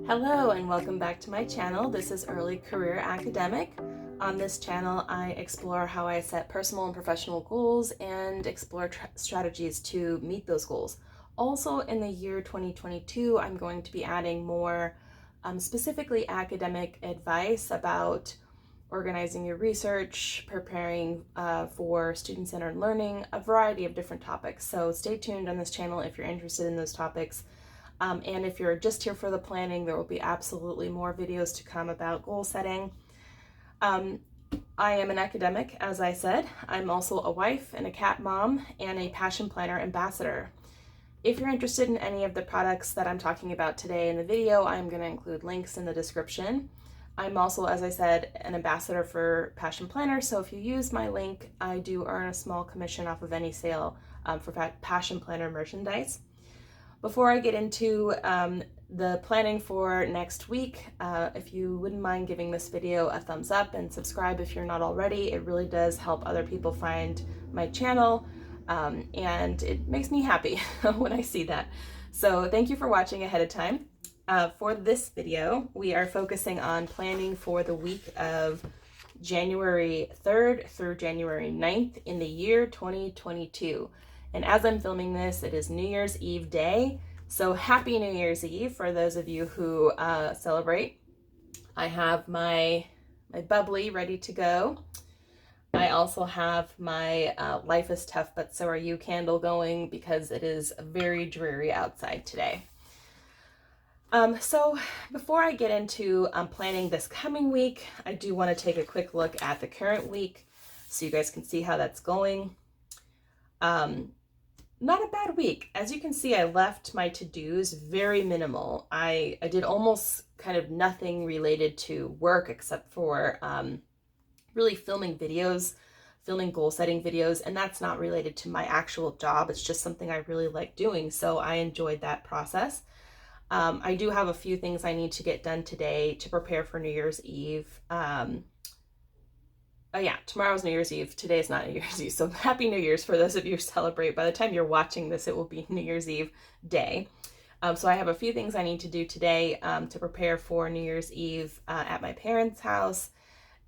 Hello and welcome back to my channel. This is Early Career Academic. On this channel, I explore how I set personal and professional goals and explore strategies to meet those goals. Also in the year 2022, I'm going to be adding more specifically academic advice about organizing your research, preparing for student-centered learning, a variety of different topics. So stay tuned on this channel if you're interested in those topics. And if you're just here for the planning, there will be absolutely more videos to come about goal setting. I am an academic, as I said. I'm also a wife and a cat mom and a passion planner ambassador. If you're interested in any of the products that I'm talking about today in the video, I'm going to include links in the description. I'm also, as I said, an ambassador for Passion Planner, so if you use my link, I do earn a small commission off of any sale for Passion Planner merchandise. Before I get into the planning for next week, if you wouldn't mind giving this video a thumbs up and subscribe if you're not already, it really does help other people find my channel, and it makes me happy when I see that. So thank you for watching ahead of time. For this video, we are focusing on planning for the week of January 3rd through January 9th in the year 2022. And as I'm filming this, it is New Year's Eve day. So happy New Year's Eve for those of you who celebrate. I have my bubbly ready to go. I also have my Life is Tough But So Are You candle going because it is very dreary outside today. So before I get into planning this coming week, I do want to take a quick look at the current week so you guys can see how that's going. Not a bad week. As you can see, I left my to-dos very minimal. I did almost kind of nothing related to work except for really filming videos, filming goal-setting videos, and that's not related to my actual job. It's just something I really like doing, so I enjoyed that process. I do have a few things I need to get done today to prepare for New Year's Eve. Oh yeah, tomorrow's New Year's Eve. Today is not New Year's Eve, so happy New Year's for those of you who celebrate. By the time you're watching this, it will be New Year's Eve day. So I have a few things I need to do today to prepare for New Year's Eve at my parents' house.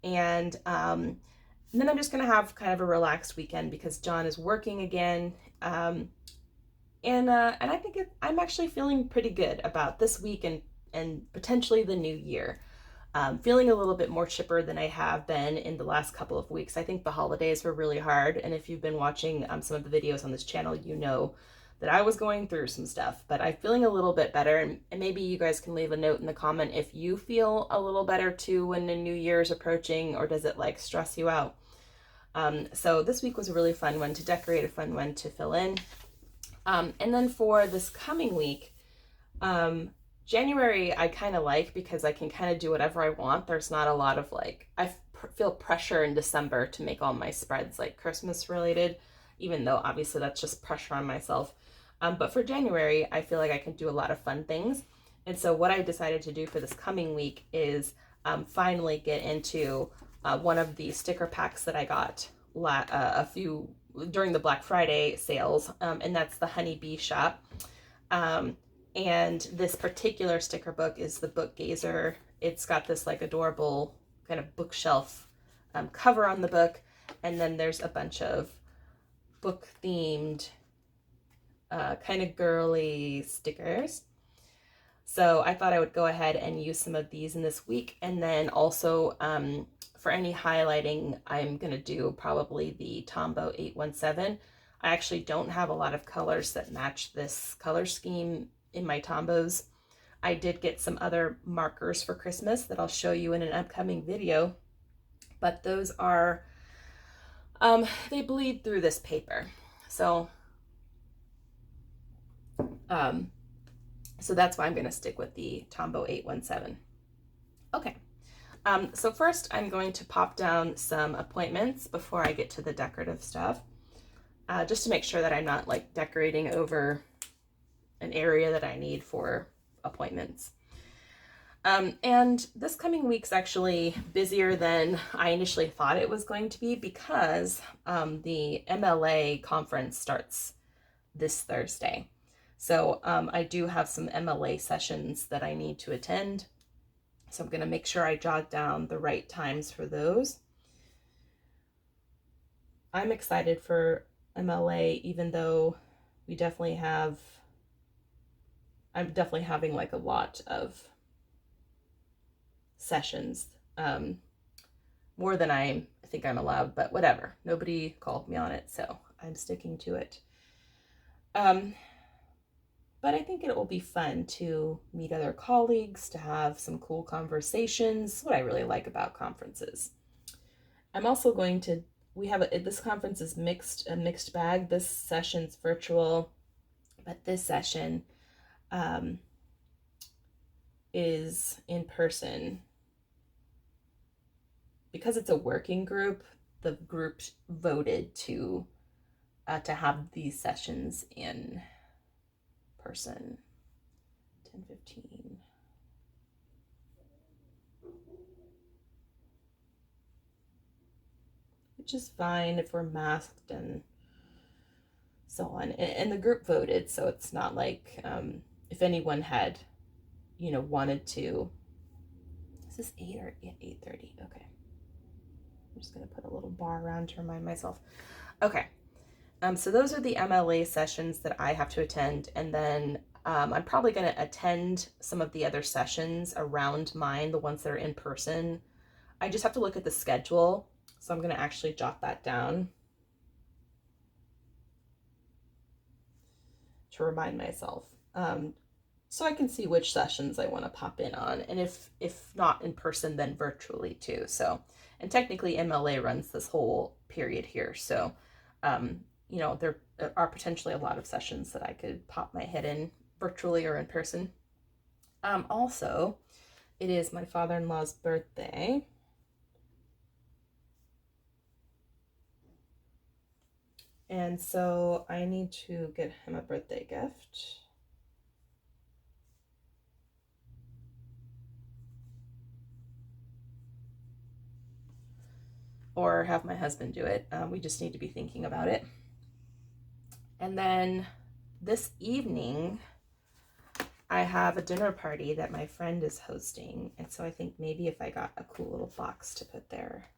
And then I'm just going to have kind of a relaxed weekend because John is working again. And I think I'm actually feeling pretty good about this week and potentially the new year. Feeling a little bit more chipper than I have been in the last couple of weeks. I think the holidays were really hard, and if you've been watching some of the videos on this channel, you know that I was going through some stuff, but I'm feeling a little bit better, and maybe you guys can leave a note in the comment if you feel a little better too when the new year is approaching, or does it like stress you out? So this week was a really fun one to decorate, a fun one to fill in. And then for this coming week, January I kind of like because I can kind of do whatever I want. There's not a lot of like, I feel pressure in December to make all my spreads like Christmas related, even though obviously that's just pressure on myself. But for January, I feel like I can do a lot of fun things. And so what I decided to do for this coming week is finally get into one of the sticker packs that I got a few during the Black Friday sales, and that's the Honey Bee Shop. And this particular sticker book is the Book Gazer. It's got this like adorable kind of bookshelf cover on the book, and then there's a bunch of book themed kind of girly stickers. So I thought I would go ahead and use some of these in this week, and then also for any highlighting, I'm going to do probably the Tombow 817. I actually don't have a lot of colors that match this color scheme in my Tombows. I did get some other markers for Christmas that I'll show you in an upcoming video, but those are, they bleed through this paper. So, so that's why I'm going to stick with the Tombow 817. Okay. So first I'm going to pop down some appointments before I get to the decorative stuff, just to make sure that I'm not like decorating over an area that I need for appointments. And this coming week's actually busier than I initially thought it was going to be because the MLA conference starts this Thursday. So I do have some MLA sessions that I need to attend. So I'm going to make sure I jot down the right times for those. I'm excited for MLA, even though we definitely have, I'm definitely having like a lot of sessions, more than I think I'm allowed, but whatever. Nobody called me on it, so I'm sticking to it. But I think it will be fun to meet other colleagues, to have some cool conversations. What I really like about conferences. I'm also going to, this conference is a mixed bag. This session's virtual, but this session is in person. Because it's a working group, the group voted to have these sessions in person. 10:15. Which is fine if we're masked and so on. And the group voted, so it's not like if anyone had, wanted to. Is this 8 or 8:30? Okay. I'm just going to put a little bar around to remind myself. Okay. So those are the MLA sessions that I have to attend, and then I'm probably going to attend some of the other sessions around mine, the ones that are in person. I just have to look at the schedule, so I'm going to actually jot that down to remind myself, so I can see which sessions I want to pop in on, and if not in person, then virtually too. So, and technically MLA runs this whole period here, so there are potentially a lot of sessions that I could pop my head in virtually or in person. Also, it is my father-in-law's birthday. And so I need to get him a birthday gift. Or have my husband do it. We just need to be thinking about it. And then this evening, I have a dinner party that my friend is hosting. And so I think maybe if I got a cool little box to put there,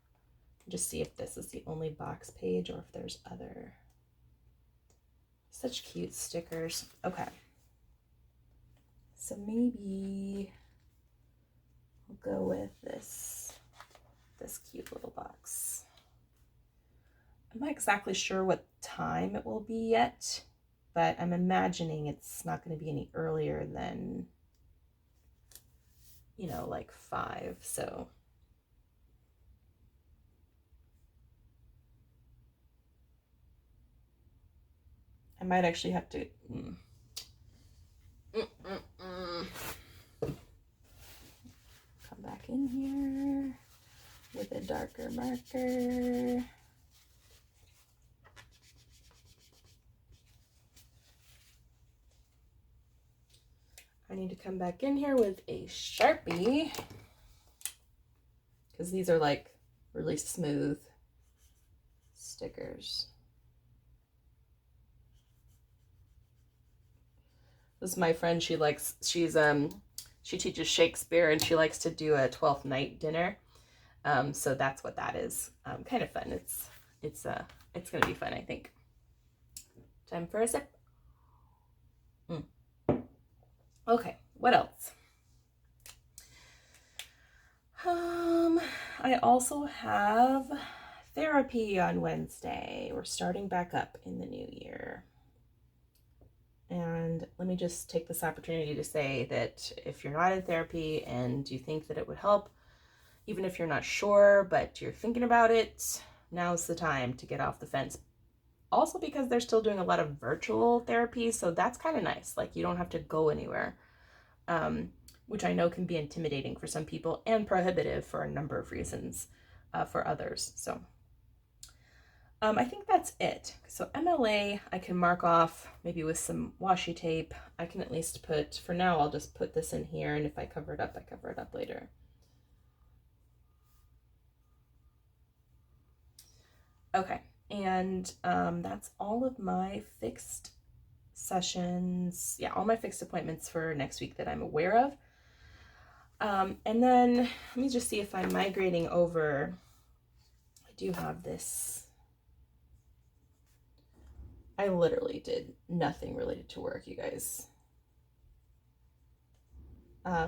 just see if this is the only box page or if there's other. Such cute stickers. Okay. So maybe we'll go with this cute little box. I'm not exactly sure what time it will be yet, but I'm imagining it's not going to be any earlier than, like 5. So I might actually have to come back in here with a darker marker. I need to come back in here with a Sharpie because these are like really smooth stickers. This is my friend. She teaches Shakespeare and she likes to do a 12th night dinner. So that's what that is. Kind of fun. It's gonna be fun, I think. Time for a sip. Okay, what else? I also have therapy on Wednesday. We're starting back up in the new year. And let me just take this opportunity to say that if you're not in therapy and you think that it would help, even if you're not sure, but you're thinking about it, now's the time to get off the fence. Also because they're still doing a lot of virtual therapy, so that's kind of nice. Like you don't have to go anywhere, which I know can be intimidating for some people and prohibitive for a number of reasons for others. So I think that's it. So MLA, I can mark off maybe with some washi tape. I can at least put, for now, I'll just put this in here, and if I cover it up, I cover it up later. Okay, and that's all of my fixed sessions. Yeah, all my fixed appointments for next week that I'm aware of. And then let me just see if I'm migrating over. I do have this. I literally did nothing related to work, you guys.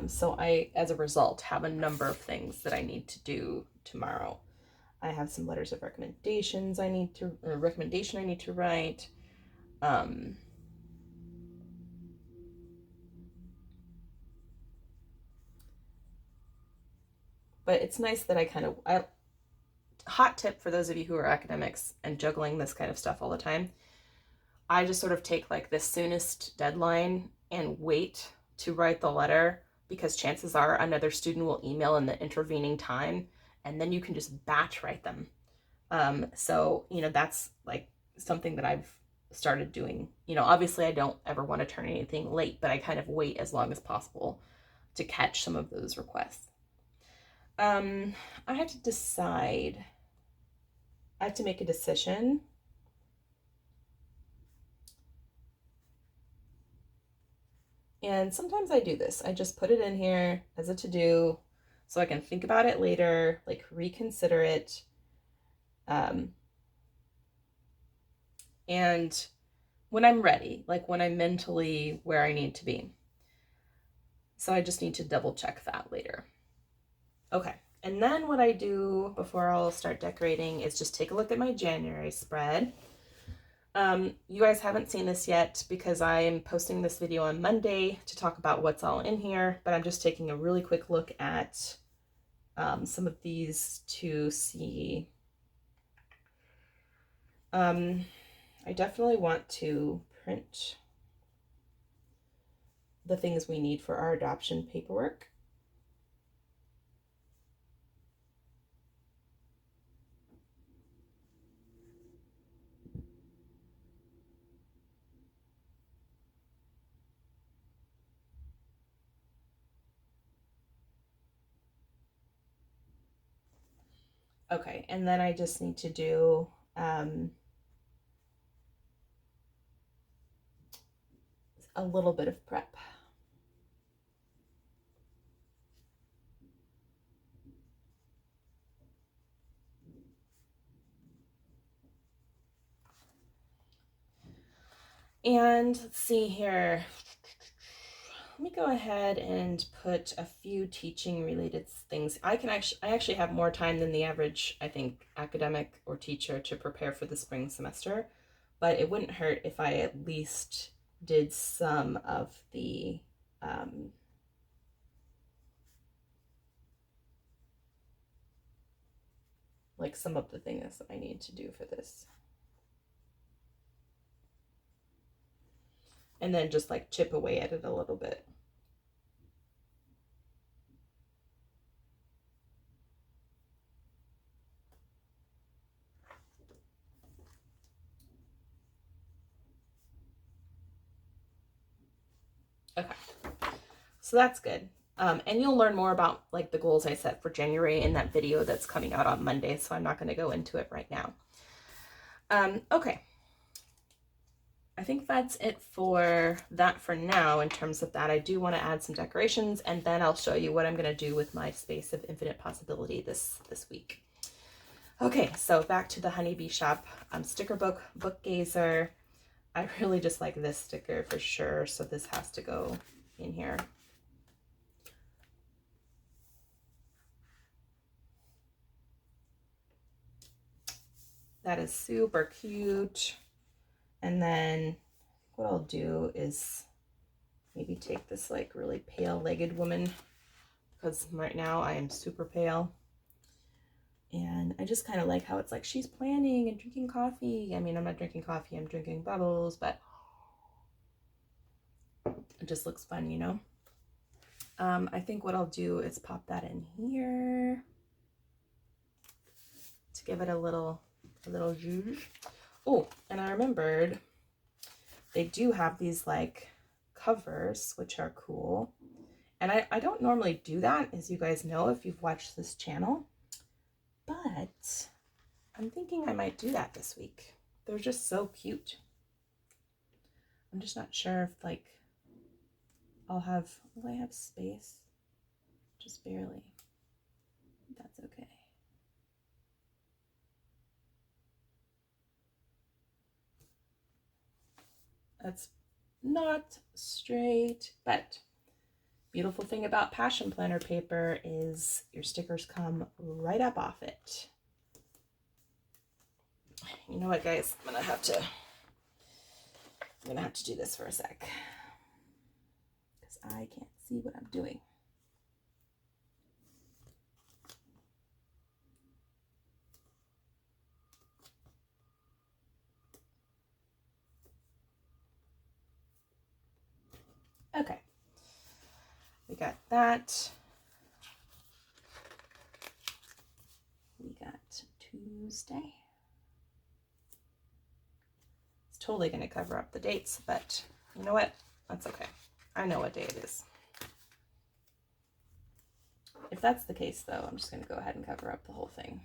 So I, as a result, have a number of things that I need to do tomorrow. I have some letters of recommendations I need to, or recommendation I need to write. But it's nice that hot tip for those of you who are academics and juggling this kind of stuff all the time, I just sort of take like the soonest deadline and wait to write the letter, because chances are another student will email in the intervening time, and then you can just batch write them. So, you know, that's like something that I've started doing. You know, obviously I don't ever want to turn anything late, but I kind of wait as long as possible to catch some of those requests. I have to decide. I have to make a decision. And sometimes I do this. I just put it in here as a to-do so I can think about it later, like reconsider it. And when I'm ready, like when I'm mentally where I need to be. So I just need to double check that later. Okay, and then what I do before I'll start decorating is just take a look at my January spread. You guys haven't seen this yet because I'm posting this video on Monday to talk about what's all in here, but I'm just taking a really quick look at some of these to see. I definitely want to print the things we need for our adoption paperwork. Okay, and then I just need to do a little bit of prep. And let's see here. Let me go ahead and put a few teaching related things. I actually have more time than the average, I think, academic or teacher to prepare for the spring semester, but it wouldn't hurt if I at least did some of the like some of the things that I need to do for this. And then just like chip away at it a little bit. Okay, so that's good. And you'll learn more about like the goals I set for January in that video that's coming out on Monday, so I'm not going to go into it right now. Okay. I think that's it for that for now in terms of that. I do want to add some decorations, and then I'll show you what I'm going to do with my Space of Infinite Possibility this week. Okay, so back to the Honeybee Shop sticker book, Book Gazer. I really just like this sticker for sure, so this has to go in here. That is super cute. And then what I'll do is maybe take this like really pale-legged woman, because right now I am super pale. And I just kind of like how it's like she's planning and drinking coffee. I mean, I'm not drinking coffee, I'm drinking bubbles, but it just looks fun, you know? I think what I'll do is pop that in here to give it a little zhuzh. Oh, and I remembered they do have these like covers, which are cool. And I don't normally do that, as you guys know if you've watched this channel, but I'm thinking I might do that this week. They're just so cute. I'm just not sure if like will I have space? Just barely. That's okay. That's not straight, but beautiful thing about Passion Planner paper is your stickers come right up off it. You know what, guys? I'm gonna have to do this for a sec because I can't see what I'm doing. Okay, we got that. We got Tuesday. It's totally going to cover up the dates, but you know what? That's okay. I know what day it is. If that's the case, though, I'm just going to go ahead and cover up the whole thing.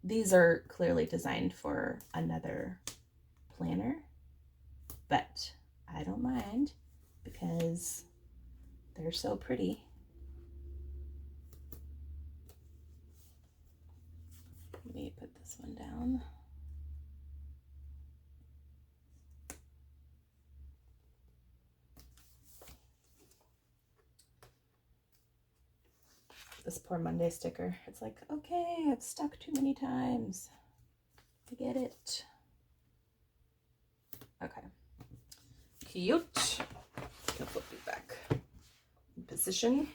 These are clearly designed for another planner, but I don't mind because they're so pretty. Let me put this one down. This poor Monday sticker. It's like, okay, I've stuck too many times. I get it. Okay. Cute. I'll flip you back in position.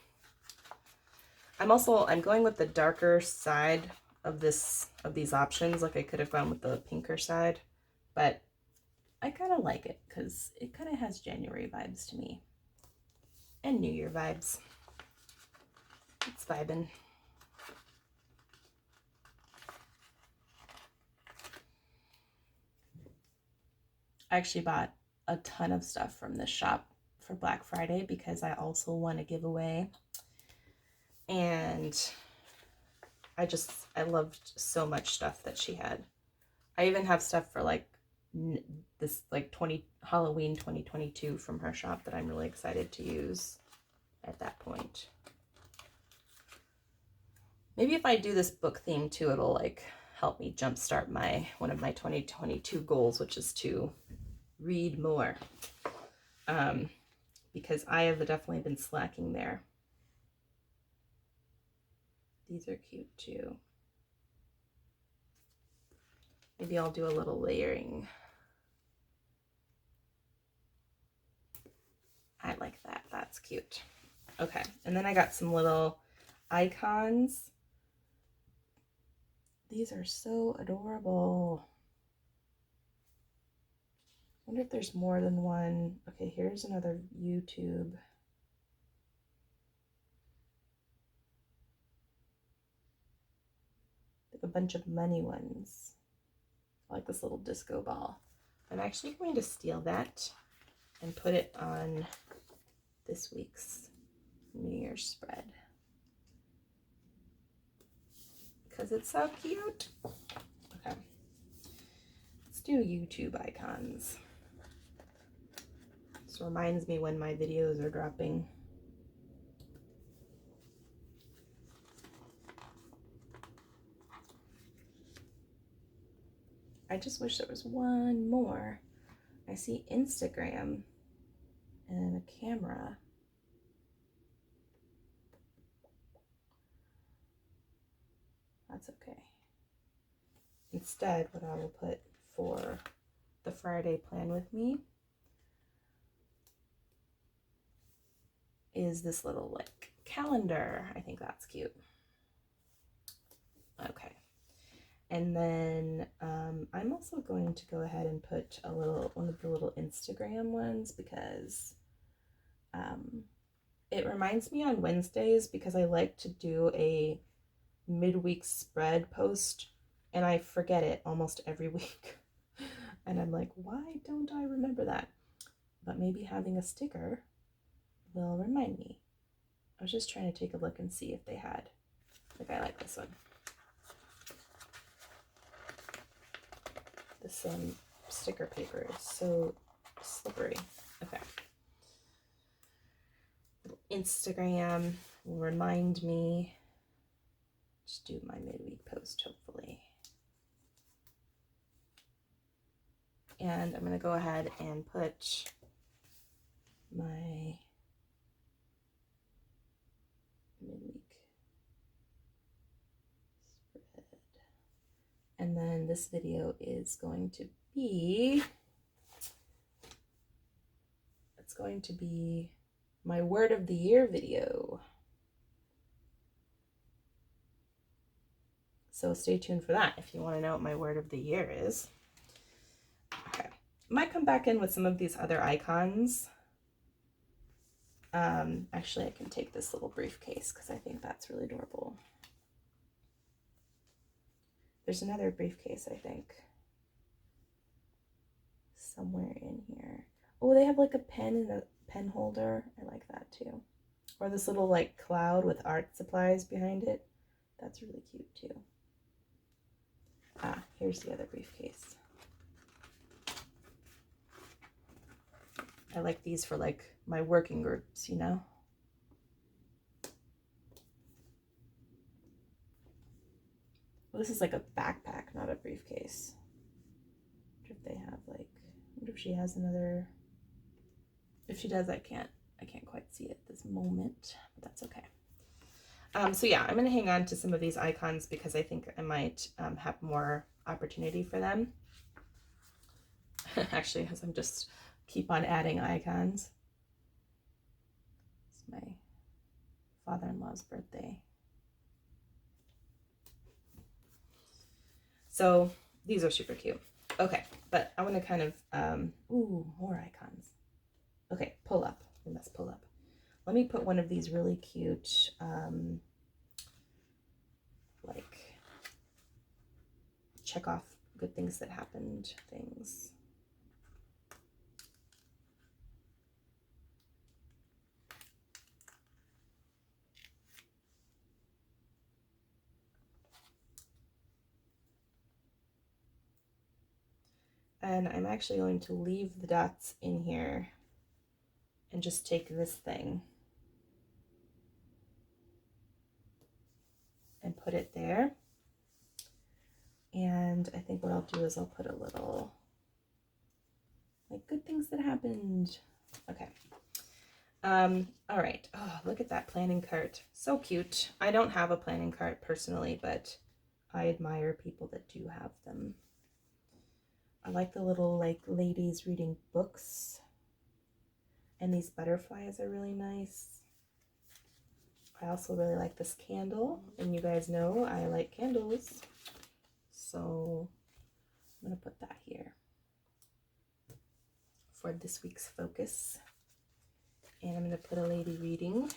I'm going with the darker side of these options. Like I could have gone with the pinker side, but I kind of like it because it kind of has January vibes to me and New Year vibes. It's vibing. I actually bought a ton of stuff from this shop for Black Friday because I also want to give away. And I loved so much stuff that she had. I even have stuff for like this like Halloween 2022 from her shop that I'm really excited to use at that point. Maybe if I do this book theme too, it'll like help me jumpstart one of my 2022 goals, which is to read more. Because I have definitely been slacking there. These are cute too. Maybe I'll do a little layering. I like that. That's cute. Okay, and then I got some little icons. These are so adorable. I wonder if there's more than one. Okay, here's another YouTube. A bunch of money ones. I like this little disco ball. I'm actually going to steal that and put it on this week's New Year's spread because it's so cute. Okay, let's do YouTube icons. This reminds me when my videos are dropping. I just wish there was one more. I see Instagram and a camera. That's okay. Instead, what I will put for the Friday plan with me is this little like calendar. I think that's cute. Okay. And then I'm also going to go ahead and put one of the little Instagram ones because it reminds me on Wednesdays because I like to do a midweek spread post and I forget it almost every week. And I'm like, why don't I remember that? But maybe having a sticker will remind me. I was just trying to take a look and see if they had. Like, I like this one. This sticker paper is so slippery. Okay. Instagram will remind me. Just do my midweek post, hopefully. And I'm going to go ahead and put my midweek spread. And then this video is going to be, it's going to be my word of the year video. So stay tuned for that if you want to know what my word of the year is. Okay. Might come back in with some of these other icons. Actually, I can take this little briefcase because I think that's really adorable. There's another briefcase, I think, somewhere in here. Oh, they have like a pen and a pen holder. I like that too. Or this little like cloud with art supplies behind it. That's really cute too. Ah, here's the other briefcase. I like these for like my working groups, you know? Well, this is like a backpack, not a briefcase. I wonder if they have like, I wonder if she has another, if she does, I can't quite see it at this moment, but that's okay. So yeah, I'm going to hang on to some of these icons because I think I might have more opportunity for them. Actually, as I'm just keep on adding icons. It's my father-in-law's birthday. So these are super cute. Okay, but I want to kind of, ooh, more icons. Okay, pull up. We must pull up. Let me put one of these really cute, like, check off good things that happened things. And I'm actually going to leave the dots in here and just take this thing and put it there. And I think what I'll do is I'll put a little, like, good things that happened. Okay. All right. Oh, look at that planning cart. So cute. I don't have a planning cart personally, but I admire people that do have them. I like the little, like, ladies reading books. And these butterflies are really nice. I also really like this candle, and you guys know I like candles. So I'm going to put that here for this week's focus. And I'm going to put a lady reading.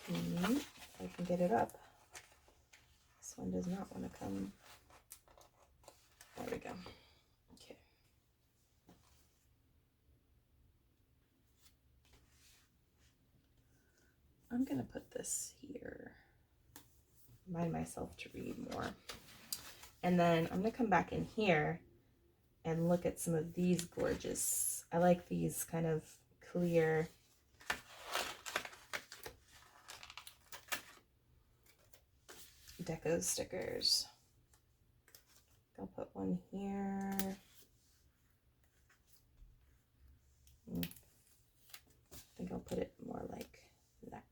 If I can get it up. This one does not want to come. There we go. Okay. I'm going to put this here. Remind myself to read more. And then I'm going to come back in here and look at some of these gorgeous. I like these kind of clear deco stickers. I'll put one here. I think I'll put it more like that.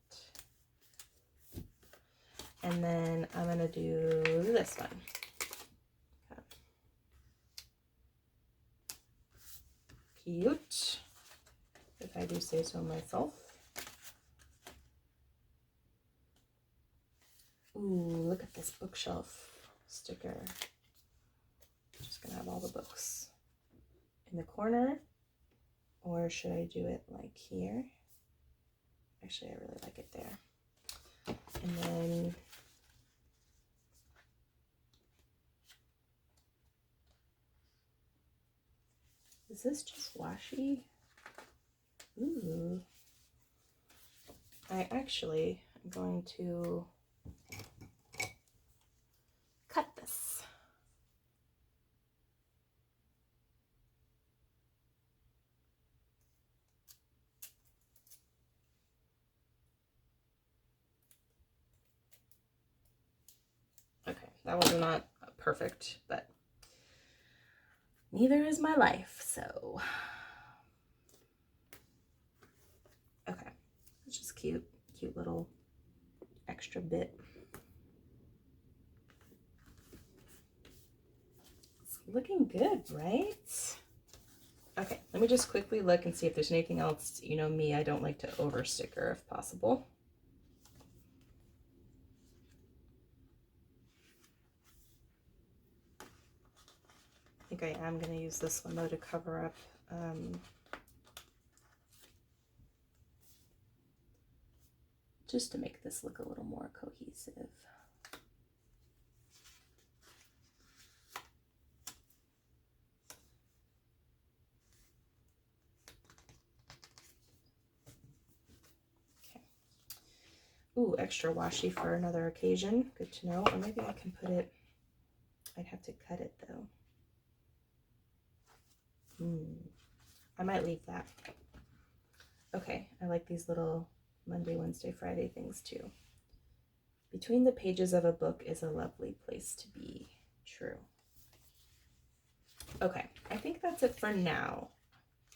And then I'm going to do this one. Okay. Cute, if I do say so myself. Ooh, look at this bookshelf sticker. I'm just going to have all the books in the corner. Or should I do it like here? Actually, I really like it there. And then is this just washi? Ooh. I actually am going to That was not perfect, but neither is my life, so. Okay, it's just cute little extra bit. It's looking good, right? Okay, let me just quickly look and see if there's anything else. You know me, I don't like to over sticker if possible. I think I am going to use this one though to cover up just to make this look a little more cohesive. Okay. Ooh, extra washi for another occasion. Good to know. Or maybe I can put it, I'd have to cut it though. I might leave that. Okay, I like these little Monday, Wednesday, Friday things too. Between the pages of a book is a lovely place to be. True. Okay, I think that's it for now.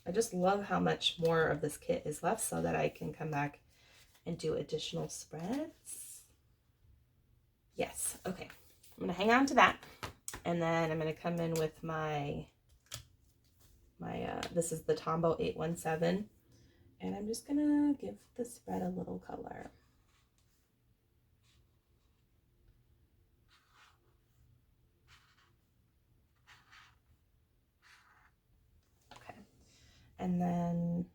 I just love how much more of this kit is left so that I can come back and do additional spreads. Yes, okay. I'm gonna hang on to that. And then I'm gonna come in with my this is the Tombow 817. And I'm just gonna give the spread a little color. Okay, and then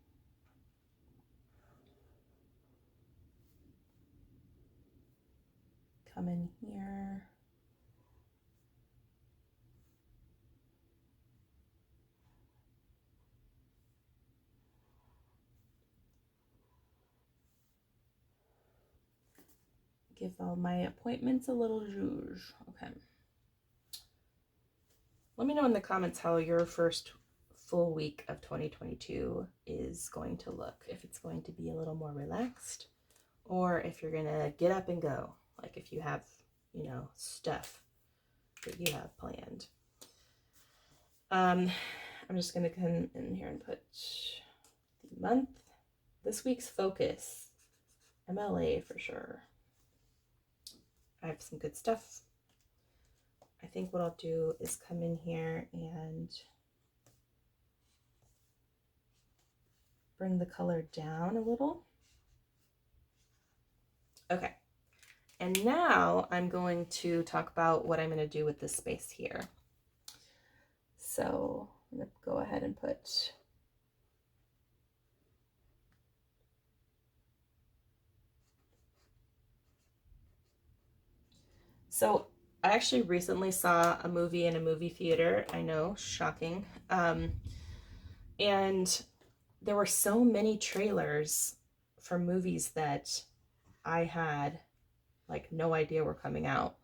come in here. Give all my appointments a little zhuzh. Okay. Let me know in the comments how your first full week of 2022 is going to look. If it's going to be a little more relaxed or if you're going to get up and go. Like if you have, you know, stuff that you have planned. I'm just going to come in here and put the month. This week's focus. MLA for sure. I have some good stuff. I think what I'll do is come in here and bring the color down a little. Okay. And now I'm going to talk about what I'm going to do with this space here. So I'm going to go ahead and put so I actually recently saw a movie in a movie theater. I know, shocking. And there were so many trailers for movies that I had like no idea were coming out.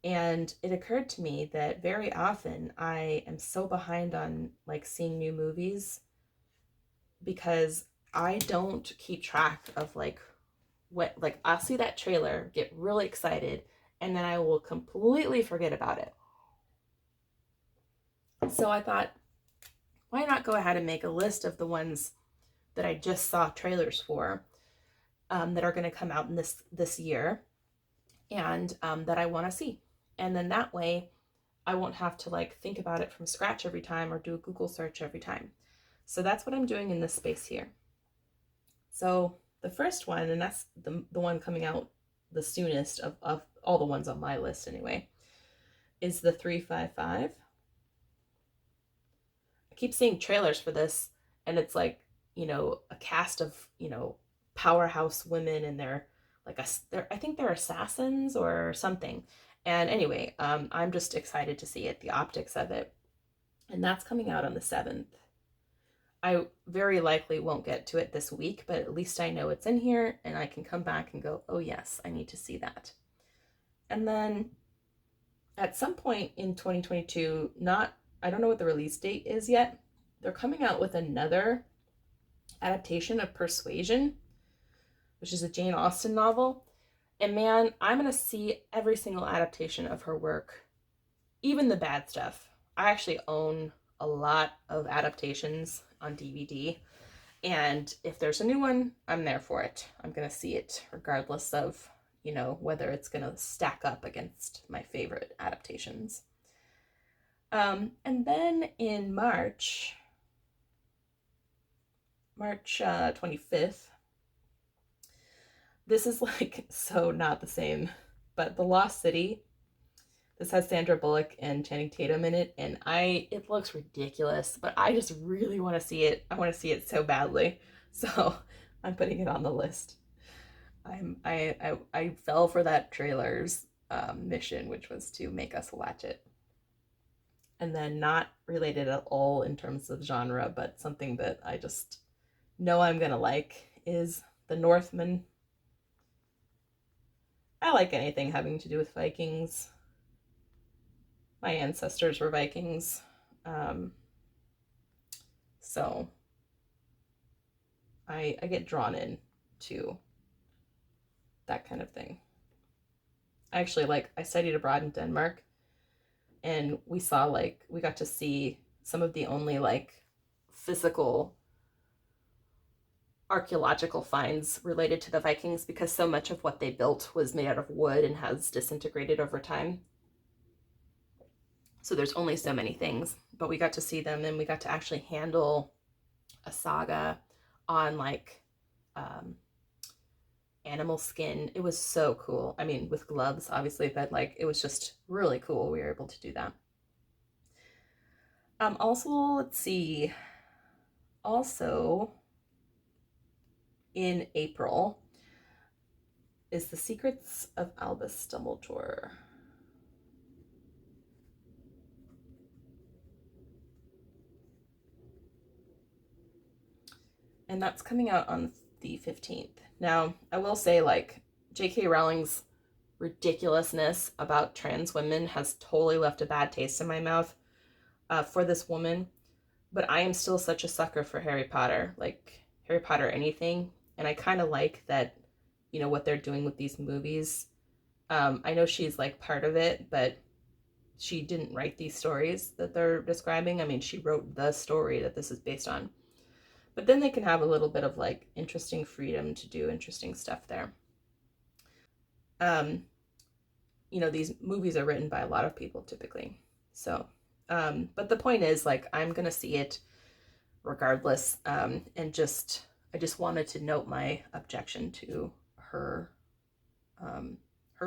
And it occurred to me that very often I am so behind on like seeing new movies because I don't keep track of like what, like I'll see that trailer, get really excited, and then I will completely forget about it. So I thought, why not go ahead and make a list of the ones that I just saw trailers for that are going to come out in this year and that I want to see. And then that way I won't have to like think about it from scratch every time or do a Google search every time. So that's what I'm doing in this space here. So the first one, and that's the one coming out the soonest of all the ones on my list anyway, is the 355. I keep seeing trailers for this and it's like, you know, a cast of, you know, powerhouse women and they're like I think they're assassins or something. And anyway, I'm just excited to see it, the optics of it. And that's coming out on the 7th. I very likely won't get to it this week, but at least I know it's in here and I can come back and go, oh yes, I need to see that. And then at some point in 2022, I don't know what the release date is yet. They're coming out with another adaptation of Persuasion, which is a Jane Austen novel. And man, I'm going to see every single adaptation of her work, even the bad stuff. I actually own a lot of adaptations on DVD. And if there's a new one, I'm there for it. I'm going to see it regardless of, whether it's going to stack up against my favorite adaptations. And then in March 25th, this is like so not the same, but The Lost City. This has Sandra Bullock and Channing Tatum in it, and it looks ridiculous, but I just really want to see it. I want to see it so badly, so I'm putting it on the list. I fell for that trailer's mission, which was to make us watch it. And then, not related at all in terms of genre, but something that I just know I'm gonna like, is The Northman. I like anything having to do with Vikings. My ancestors were Vikings. So I get drawn in to that kind of thing. I studied abroad in Denmark, and we got to see some of the only physical archaeological finds related to the Vikings, because so much of what they built was made out of wood and has disintegrated over time. So there's only so many things, but we got to see them, and we got to actually handle a saga on animal skin. It was so cool. I mean, with gloves, obviously, but it was just really cool. We were able to do that. Also, let's see. Also, in April is The Secrets of Albus Dumbledore. And that's coming out on the 15th. Now, I will say, J.K. Rowling's ridiculousness about trans women has totally left a bad taste in my mouth for this woman. But I am still such a sucker for Harry Potter, Harry Potter anything. And I kind of like that, what they're doing with these movies. I know she's part of it, but she didn't write these stories that they're describing. I mean, she wrote the story that this is based on. But then they can have a little bit of interesting freedom to do interesting stuff there. These movies are written by a lot of people typically. So, but the point is, I'm going to see it regardless. And I just wanted to note my objection to her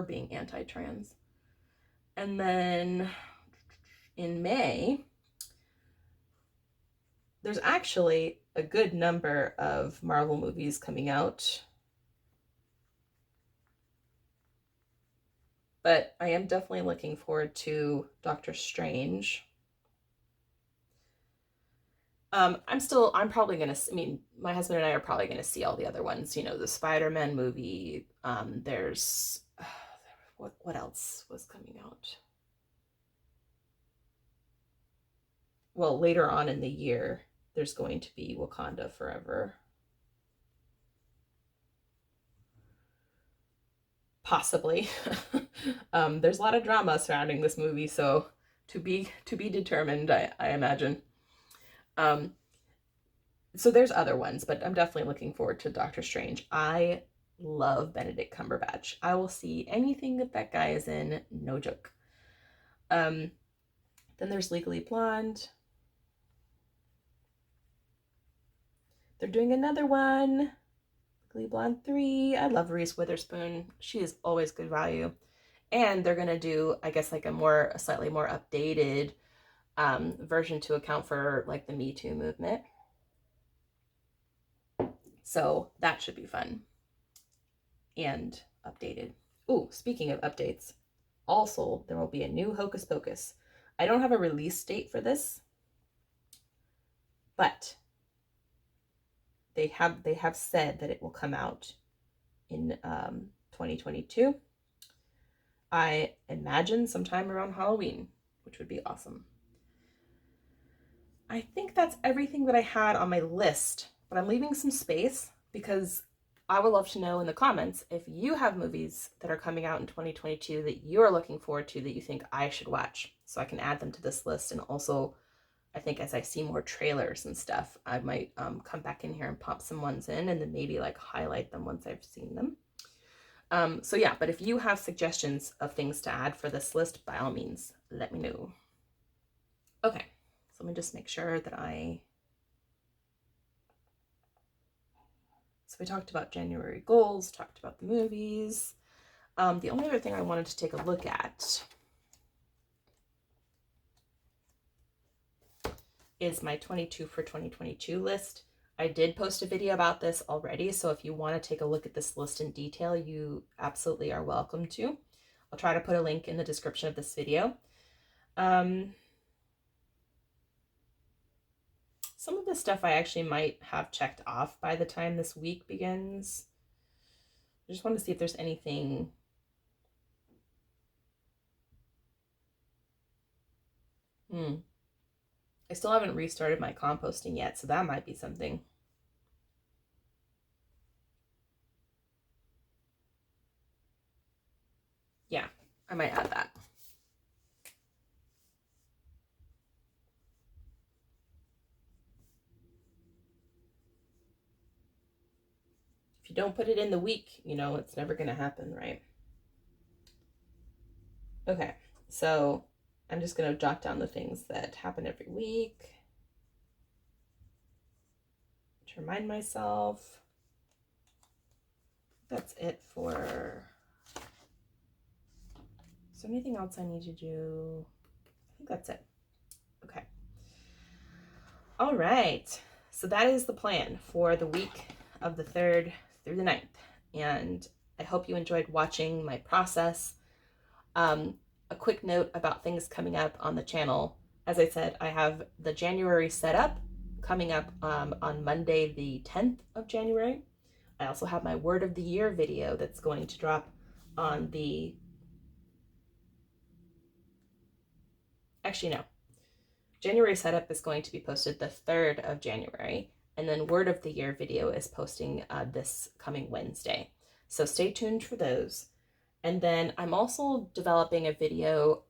being anti-trans. And then in May, there's actually a good number of Marvel movies coming out. But I am definitely looking forward to Doctor Strange. I'm probably going to, my husband and I are probably going to see all the other ones, the Spider-Man movie. There's, what else was coming out? Well, later on in the year, there's going to be Wakanda Forever. Possibly. There's a lot of drama surrounding this movie, so to be determined, I imagine. So there's other ones, but I'm definitely looking forward to Doctor Strange. I love Benedict Cumberbatch. I will see anything that guy is in, no joke. Then there's Legally Blonde. They're doing another one, Legally Blonde 3. I love Reese Witherspoon. She is always good value. And they're going to do, I guess, a slightly more updated version to account for the Me Too movement. So that should be fun and updated. Ooh, speaking of updates, also there will be a new Hocus Pocus. I don't have a release date for this, but they have said that it will come out in 2022. I imagine sometime around Halloween, which would be awesome. I think that's everything that I had on my list, but I'm leaving some space because I would love to know in the comments if you have movies that are coming out in 2022 that you're looking forward to that you think I should watch, so I can add them to this list. And also, I think as I see more trailers and stuff, I might come back in here and pop some ones in and then maybe like highlight them once I've seen them. So yeah, but if you have suggestions of things to add for this list, by all means, let me know. Okay, so let me just make sure that So we talked about January goals, talked about the movies. The only other thing I wanted to take a look at is my 22 for 2022 list. I did post a video about this already, so if you want to take a look at this list in detail, you absolutely are welcome to. I'll try to put a link in the description of this video. Some of this stuff I actually might have checked off by the time this week begins. I just want to see if there's anything I still haven't restarted my composting yet, so that might be something. Yeah, I might add that. If you don't put it in the week, you know, it's never going to happen, right? Okay, so I'm just going to jot down the things that happen every week to remind myself. That's it for... Is there anything else I need to do? I think that's it. Okay. All right. So that is the plan for the week of the 3rd through the 9th. And I hope you enjoyed watching my process. A quick note about things coming up on the channel. As I said, I have the January setup coming up on Monday, the 10th of January. I also have my Word of the Year video that's going to drop on the... Actually, no. January setup is going to be posted the 3rd of January, and then Word of the Year video is posting this coming Wednesday. So stay tuned for those. And then I'm also developing a video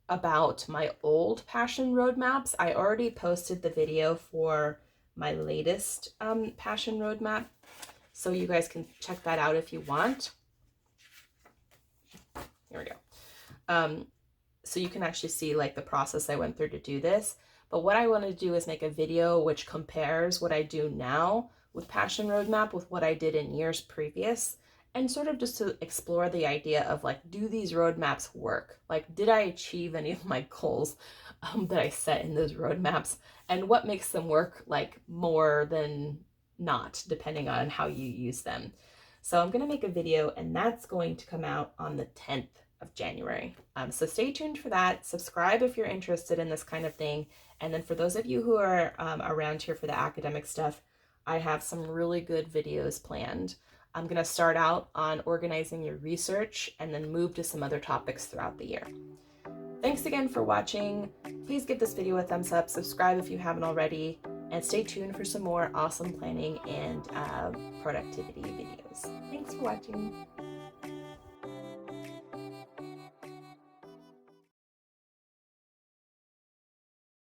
about my old passion roadmaps. I already posted the video for my latest passion roadmap, so you guys can check that out if you want. Here we go. So you can actually see like the process I went through to do this. But what I want to do is make a video which compares what I do now with Passion Roadmap with what I did in years previous, and sort of just to explore the idea of like, do these roadmaps work? Like, did I achieve any of my goals that I set in those roadmaps? And what makes them work like more than not, depending on how you use them. So I'm going to make a video, and that's going to come out on the 10th of January. So stay tuned for that. Subscribe if you're interested in this kind of thing. And then for those of you who are around here for the academic stuff, I have some really good videos planned. I'm going to start out on organizing your research and then move to some other topics throughout the year. Thanks again for watching. Please give this video a thumbs up, subscribe if you haven't already, and stay tuned for some more awesome planning and productivity videos. Thanks for watching.